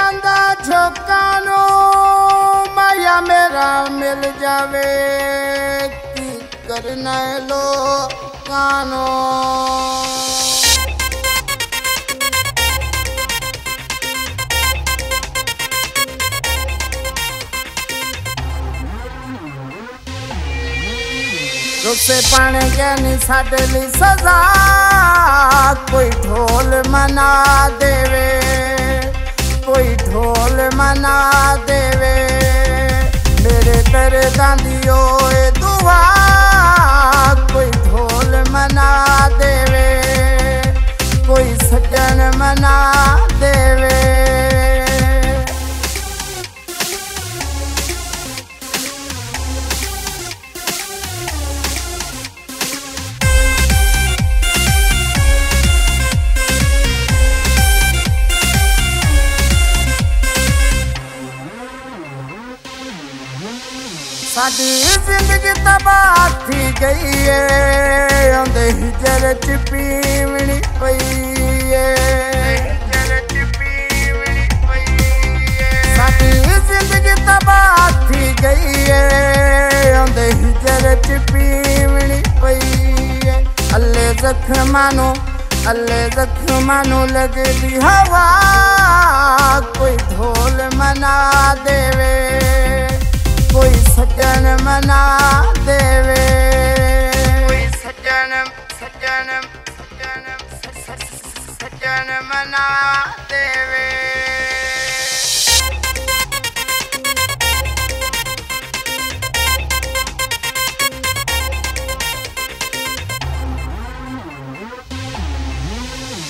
आंदा झोकानो माया मेरा मिल जावे की करना है लोकानो। रुसे पाने गैनी साडे ली सजा कोई ढोल मना देवे, कोई ढोल मना देवे। मेरे दर्दां दी ओए दुआ कोई ढोल मना देवे, कोई सजन मना देवे। साडी जिंदगी तबाह थी गई है, आंदे हिजर च पीवनी पई है। साडी जिंदगी तबाह थी गई है, आंदे हिजर च पीवनी पई है। अल्ले जख्मानो लगदी हवा कोई ढोल मना देवे, कोई सजन मना देवे। कोई सजन मना देवे।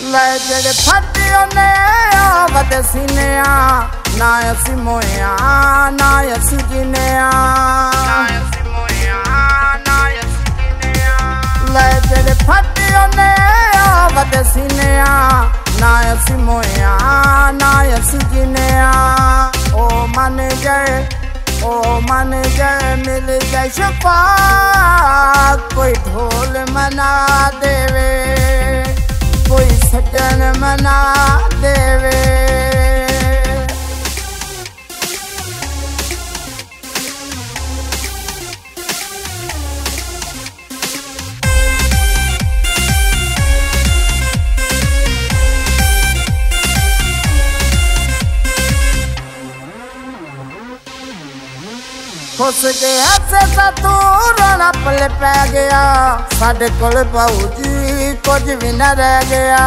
ले जड़े फटियो ने आवद सीनिया ना असी मोया ना असी जिनिया। ले जड़े फटियो ने आवद सीनिया ना असी मोया ना असी जिनिया। ओ मन जाए मिल जाए शफा कोई ढोल मना देवे, कोई सजन मना देवे। खुश के हसे तू रोना पल पै गया, साडे कोल बाऊ जी कुछ भी न रह गया।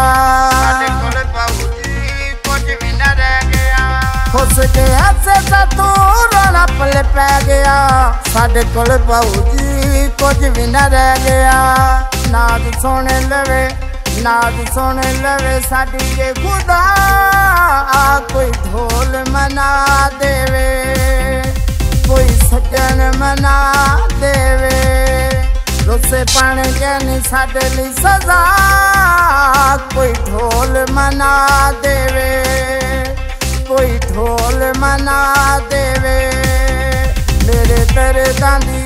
खुश के हसे तू रोना पल पै गया, साडे कोल बाऊ जी कुछ भी न रह गया। नाद सोने लवे साडी के खुदा कोई ढोल मना देवे, कोई सजन मना देवे। रुसे पाने गैनी साडे ली सजा कोई ढोल मना देवे, कोई ढोल मना देवे। मेरे दर्दां दी